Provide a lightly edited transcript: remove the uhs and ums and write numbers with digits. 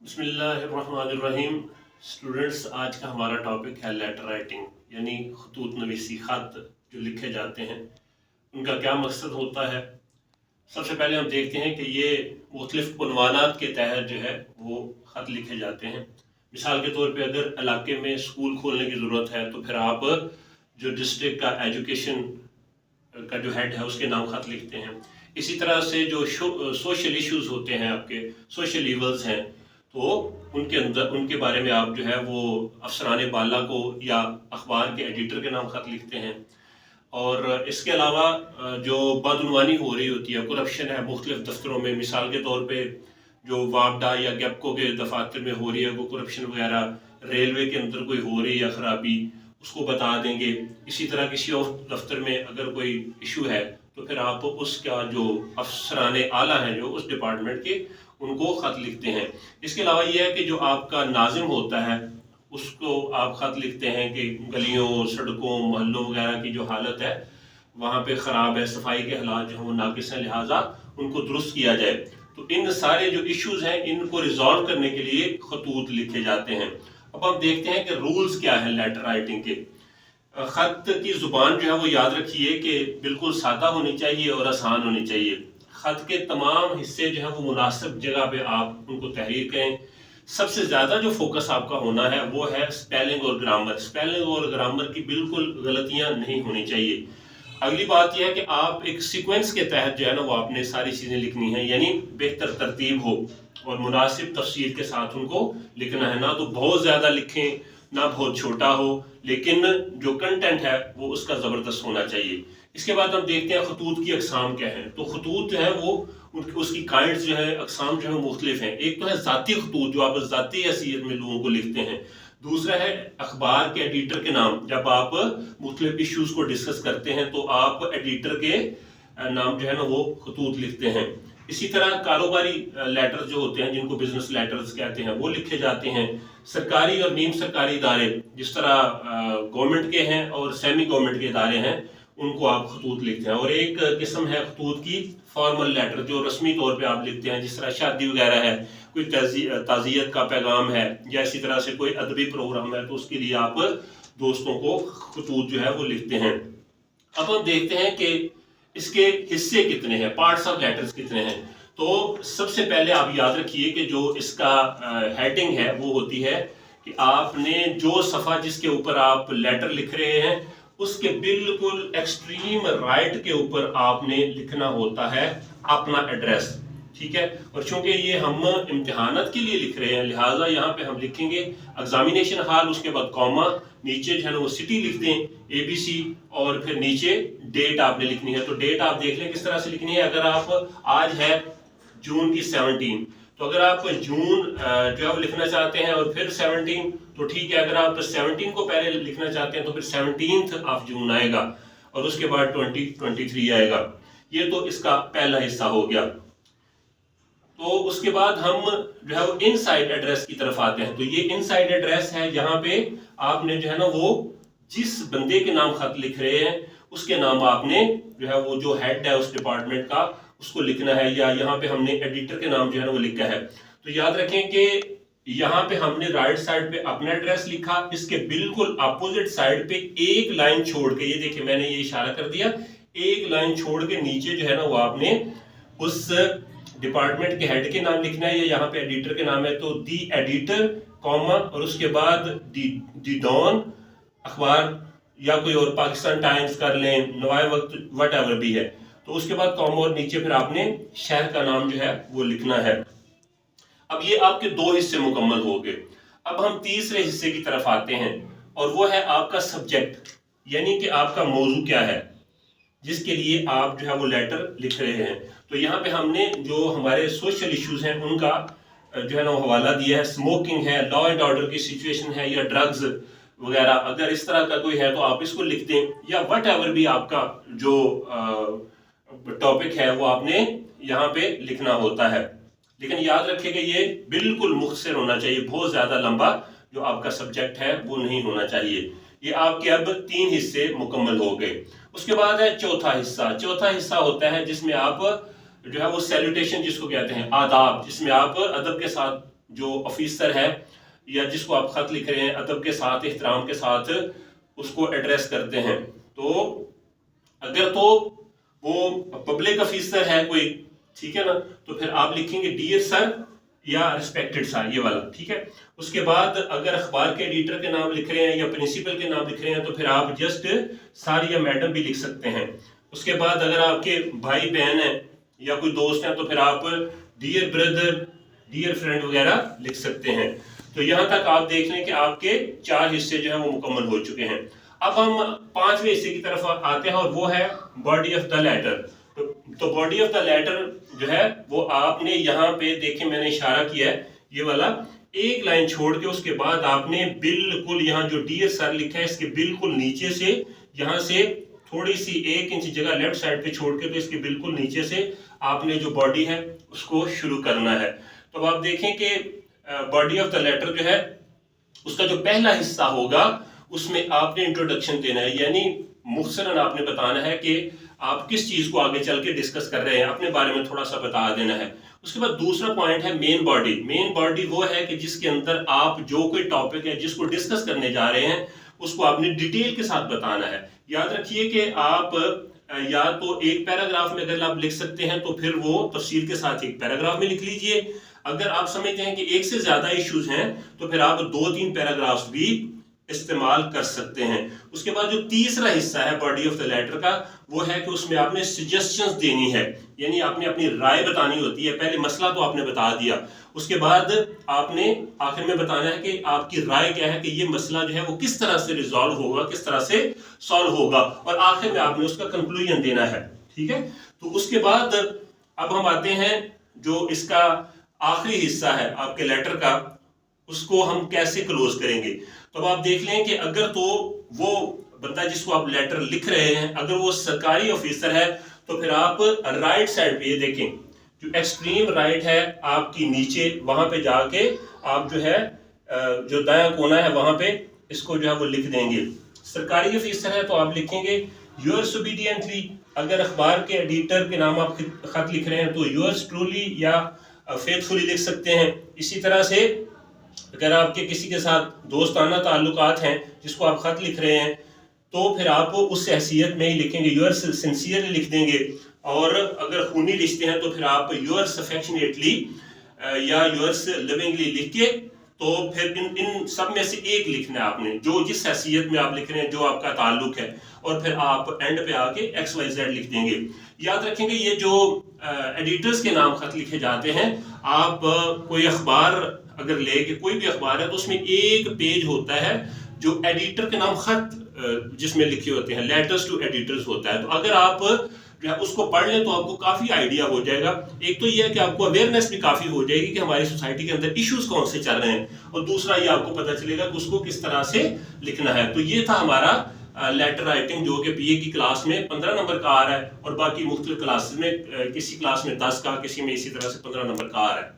बिस्मिल्लाहिर्रहमानिर्रहीम। स्टूडेंट्स, आज का हमारा टॉपिक है लेटर राइटिंग, यानी खतूत नवीसी, ख़त जो लिखे जाते हैं उनका क्या मकसद होता है। सबसे पहले हम देखते हैं कि ये मुख्तलिफ उन्वानात के तहत जो है वो ख़त लिखे जाते हैं। मिसाल के तौर पे अगर इलाके में स्कूल खोलने की ज़रूरत है तो फिर आप जो डिस्ट्रिक्ट का एजुकेशन का जो हेड है उसके नाम ख़त लिखते हैं। इसी तरह से जो सोशल इश्यूज़ होते हैं, आपके सोशल इवल्स हैं, तो उनके अंदर उनके बारे में आप जो है वो अफसरान बाला को या अखबार के एडिटर के नाम ख़त लिखते हैं। और इसके अलावा जो बदउनवानी हो रही होती है, करप्शन है मुख्तलिफ दफ्तरों में, मिसाल के तौर पे जो वापडा या गैपको के दफातर में हो रही है वो करप्शन वगैरह, रेलवे के अंदर कोई हो रही है ख़राबी, उसको बता देंगे। इसी तरह किसी और दफ्तर में अगर कोई इशू है तो फिर आप उसका जो अफसरान आला हैं जो उस डिपार्टमेंट के, उनको ख़त लिखते हैं। इसके अलावा यह है कि जो आपका नाजिम होता है उसको आप ख़त लिखते हैं कि गलियों, सड़कों, मोहल्लों वगैरह की जो हालत है वहाँ पे ख़राब है, सफाई के हालात जो हैं वो नाकिस हैं, लिहाजा उनको दुरुस्त किया जाए। तो इन सारे जो इश्यूज़ हैं इनको रिजॉल्व करने के लिए खतूत लिखे जाते हैं। अब हम देखते हैं कि रूल्स क्या है लेटर राइटिंग के। ख़त की ज़ुबान जो है वो याद रखिए कि बिल्कुल सादा होनी चाहिए और आसान होनी चाहिए। ख़त के तमाम हिस्से जो है वो मुनासिब जगह पे आप उनको तहरीर करें। सबसे ज़्यादा जो फोकस आपका होना है वो है स्पेलिंग और ग्रामर। स्पेलिंग और ग्रामर की बिल्कुल गलतियाँ नहीं होनी चाहिए। अगली बात यह है कि आप एक सीक्वेंस के तहत जो है ना वो आपने सारी चीज़ें लिखनी है, यानी बेहतर तरतीब हो और मुनासिब तफसील के साथ उनको लिखना है। ना तो बहुत ज़्यादा लिखें, ना बहुत छोटा हो, लेकिन जो कंटेंट है वो उसका ज़बरदस्त होना चाहिए। इसके बाद हम देखते हैं खतूत की अक़साम क्या है। तो खतूत जो है वो उसकी काइंड्स जो है, अक़साम जो है मुख्तलिफ हैं। एक तो है ज़ाती खतूत जो आप ज़ाती हैसियत में लोगों को लिखते हैं। दूसरा है अखबार के एडिटर के नाम, जब आप मुख्तलिफ इश्यूज़ को डिस्कस करते हैं तो आप एडिटर के नाम जो है ना वो खतूत लिखते हैं। इसी तरह कारोबारी लेटर जो होते हैं जिनको बिजनेस लेटर्स कहते हैं वो लिखे जाते हैं। सरकारी और नीम सरकारी इदारे जिस तरह गवर्नमेंट के हैं और सेमी गवर्नमेंट के इदारे हैं उनको आप खतूत लिखते हैं। और एक किस्म है खतूत की फॉर्मल लेटर जो रस्मी तौर पे आप लिखते हैं, जिस तरह शादी वगैरह है, कोई ताज़ियत का पैगाम है या इसी तरह से कोई अदबी प्रोग्राम है तो उसके लिए आप दोस्तों को खतूत जो है वो लिखते हैं। अब हम देखते हैं कि इसके हिस्से कितने हैं, पार्ट्स ऑफ लेटर्स कितने हैं। तो सबसे पहले आप याद रखिए कि जो इसका हेडिंग है वो होती है कि आपने जो सफ़ा जिसके ऊपर आप लेटर लिख रहे हैं उसके बिल्कुल एक्सट्रीम राइट के ऊपर आपने लिखना होता है अपना एड्रेस, ठीक है। और चूंकि ये हम इम्तिहानात के लिए लिख रहे हैं लिहाजा यहाँ पे हम लिखेंगे एग्जामिनेशन हॉल, उसके बाद कॉमा, नीचे जो है ना वो सिटी लिख दें ABC, और फिर नीचे डेट आपने लिखनी है। तो डेट आप देख लें किस तरह से लिखनी है। अगर आप आज है जून की 17, तो अगर आप जून जो है वो लिखना चाहते हैं और फिर 17 तो ठीक है। अगर आप 17 को पहले लिखना चाहते हैं तो फिर 17th ऑफ जून आएगा और उसके बाद 2023 आएगा। ये तो इसका पहला हिस्सा हो गया। तो उसके बाद हम जो है वो इनसाइड एड्रेस की तरफ आते हैं। तो ये इनसाइड एड्रेस है जहां पे आपने जो है ना वो जिस बंदे के नाम खत लिख रहे हैं उसके नाम आपने जो है वो जो हेड है उस डिपार्टमेंट का उसको लिखना है, या यहाँ पे हमने एडिटर के नाम जो है ना वो लिखा है। तो याद रखें कि यहाँ पे हमने राइट साइड पे अपना एड्रेस लिखा, इसके बिल्कुल अपोजिट साइड पे एक लाइन छोड़ के, ये देखिए मैंने ये इशारा कर दिया, एक लाइन छोड़ के नीचे जो है ना वो आपने उस डिपार्टमेंट के हेड के नाम लिखना है, या यहाँ पे एडिटर के नाम है तो दी एडिटर कॉमा, और उसके बाद दी डॉन अखबार या कोई और पाकिस्तान टाइम्स कर लें, नवाए वक्त, वट एवर भी है, तो उसके बाद कॉमा और नीचे फिर आपने शहर का नाम जो है वो लिखना है। अब ये आपके दो हिस्से मुकम्मल हो गए। अब हम तीसरे हिस्से की तरफ आते हैं और वो है आपका सब्जेक्ट, यानी कि आपका मौजू क्या है जिसके लिए आप जो है वो लेटर लिख रहे हैं। तो यहाँ पे हमने जो हमारे सोशल इश्यूज हैं उनका जो है ना वो हवाला दिया है। स्मोकिंग है, लॉ एंड ऑर्डर की सिचुएशन है, या ड्रग्स वगैरह, अगर इस तरह का कोई है तो आप इसको लिख दें, या वट एवर भी आपका जो टॉपिक है वो आपने यहाँ पे लिखना होता है। लेकिन याद रखिएगा ये बिल्कुल मुख्तसर होना चाहिए, बहुत ज्यादा लंबा जो आपका सब्जेक्ट है वो नहीं होना चाहिए। ये आपके अब 3 हिस्से मुकम्मल हो गए। उसके बाद है चौथा हिस्सा। चौथा हिस्सा होता है जिसमें आप जो है वो सैल्यूटेशन जिसको कहते हैं, आदाब, जिसमें आप अदब के साथ जो ऑफिसर है या जिसको आप खत लिख रहे हैं, अदब के साथ, एहतराम के साथ उसको एड्रेस करते हैं। तो अगर तो वो पब्लिक ऑफिसर है कोई, ठीक है ना, तो फिर आप लिखेंगे डियर सर या रिस्पेक्टेड सर, ये वाला, ठीक है। उसके बाद अगर अखबार के एडिटर के नाम लिख रहे हैं या प्रिंसिपल के नाम लिख रहे हैं तो फिर आप जस्ट सर या मैडम भी लिख सकते हैं। उसके बाद अगर आपके भाई बहन है या कोई दोस्त है तो फिर आप डियर ब्रदर, डियर फ्रेंड वगैरह लिख सकते हैं। तो यहाँ तक आप देख लें कि आपके 4 हिस्से जो है वो मुकम्मल हो चुके हैं। अब हम 5वें हिस्से की तरफ आते हैं और वो है बॉडी ऑफ द लेटर। तो बॉडी ऑफ द लेटर जो है वो आपने यहाँ पे देखें, मैंने इशारा किया है ये वाला, एक लाइन छोड़ के उसके बाद आपने बिल्कुल यहाँ जो डियर सर लिखा है इसके बिल्कुल नीचे से, यहाँ से थोड़ी सी 1 इंच जगह लेफ्ट साइड पे छोड़ के, तो इसके बिल्कुल नीचे से आपने जो बॉडी है उसको शुरू करना है। तो अब आप देखें कि बॉडी ऑफ द लेटर जो है उसका जो पहला हिस्सा होगा उसमें आपने इंट्रोडक्शन देना है, यानी मुख्तसरन आपने बताना है कि आप किस चीज को आगे चल के डिस्कस कर रहे हैं, अपने बारे में थोड़ा सा बता देना है। उसके बाद दूसरा पॉइंट है मेन बॉडी। मेन बॉडी वो है कि जिसके अंदर आप जो कोई टॉपिक है जिसको डिस्कस करने जा रहे हैं उसको आपने डिटेल के साथ बताना है। याद रखिए कि आप या तो एक पैराग्राफ में अगर आप लिख सकते हैं तो फिर वो तफसील के साथ एक पैराग्राफ में लिख लीजिए। अगर आप समझते हैं कि एक से ज्यादा इश्यूज हैं तो फिर आप 2-3 पैराग्राफ्स भी इस्तेमाल कर सकते हैं। उसके बाद जो तीसरा हिस्सा है बॉडी ऑफ द लेटर का वो है कि उसमें आपने सजेशंस देनी है, यानी आपने अपनी राय बतानी होती है। पहले मसला तो आपने बता दिया, उसके बाद आपने आखिर में बताना है कि आपकी राय क्या है कि ये मसला जो है वो किस तरह से रिजॉल्व होगा, किस तरह से सॉल्व होगा, और आखिर में आपने उसका कंक्लूजन देना है, ठीक है। तो उसके बाद अब हम आते हैं जो इसका आखिरी हिस्सा है आपके लेटर का, उसको हम कैसे क्लोज करेंगे। तो अब आप देख लें कि अगर तो वो बंदा जिसको आप लेटर लिख रहे हैं अगर वो सरकारी ऑफिसर है तो फिर आप राइट साइड पे ये देखें, जो एक्सट्रीम राइट है आपकी नीचे, वहां पे जाके आप जो है जो दायां कोना है वहां पे इसको जो है वो लिख देंगे। सरकारी ऑफिसर है तो आप लिखेंगे योर्स ओबीडियंटली। अगर अखबार के एडिटर के नाम आप खत लिख रहे हैं तो योर्स ट्रूली या फेथफुली लिख सकते हैं। इसी तरह से अगर आपके किसी के साथ दोस्ताना ताल्लुकात हैं जिसको आप खत लिख रहे हैं तो फिर आप उस हैसियत में ही लिखेंगे, योर्स सिंसियरली लिख देंगे। और अगर खूनी रिश्ते हैं तो फिर आप योर्स अफेक्शनेटली या योर्स लविंगली लिख के, तो फिर इन सब में से एक लिखना है आपने, जो जिस हैसियत में आप लिख रहे हैं, जो आपका ताल्लुक है, और फिर आप एंड पे आके XYZ लिख देंगे। याद रखेंगे ये जो एडिटर्स के नाम खत लिखे जाते हैं, आप कोई अखबार अगर लेके, कोई भी अखबार है तो उसमें एक पेज होता है जो एडिटर के नाम खत जिसमें लिखे होते हैं, लेटर्स टू एडिटर्स होता है। तो अगर आप जो है उसको पढ़ लें तो आपको काफी आइडिया हो जाएगा। एक तो ये है कि आपको अवेयरनेस भी काफी हो जाएगी कि हमारी सोसाइटी के अंदर इश्यूज कौन से चल रहे हैं, और दूसरा ये आपको पता चलेगा कि उसको किस तरह से लिखना है। तो ये था हमारा लेटर राइटिंग जो कि BA की क्लास में 15 नंबर का आ रहा है, और बाकी मुख्तलिफ क्लासेस में किसी क्लास में 10 का, किसी में इसी तरह से 15 नंबर का आ रहा है।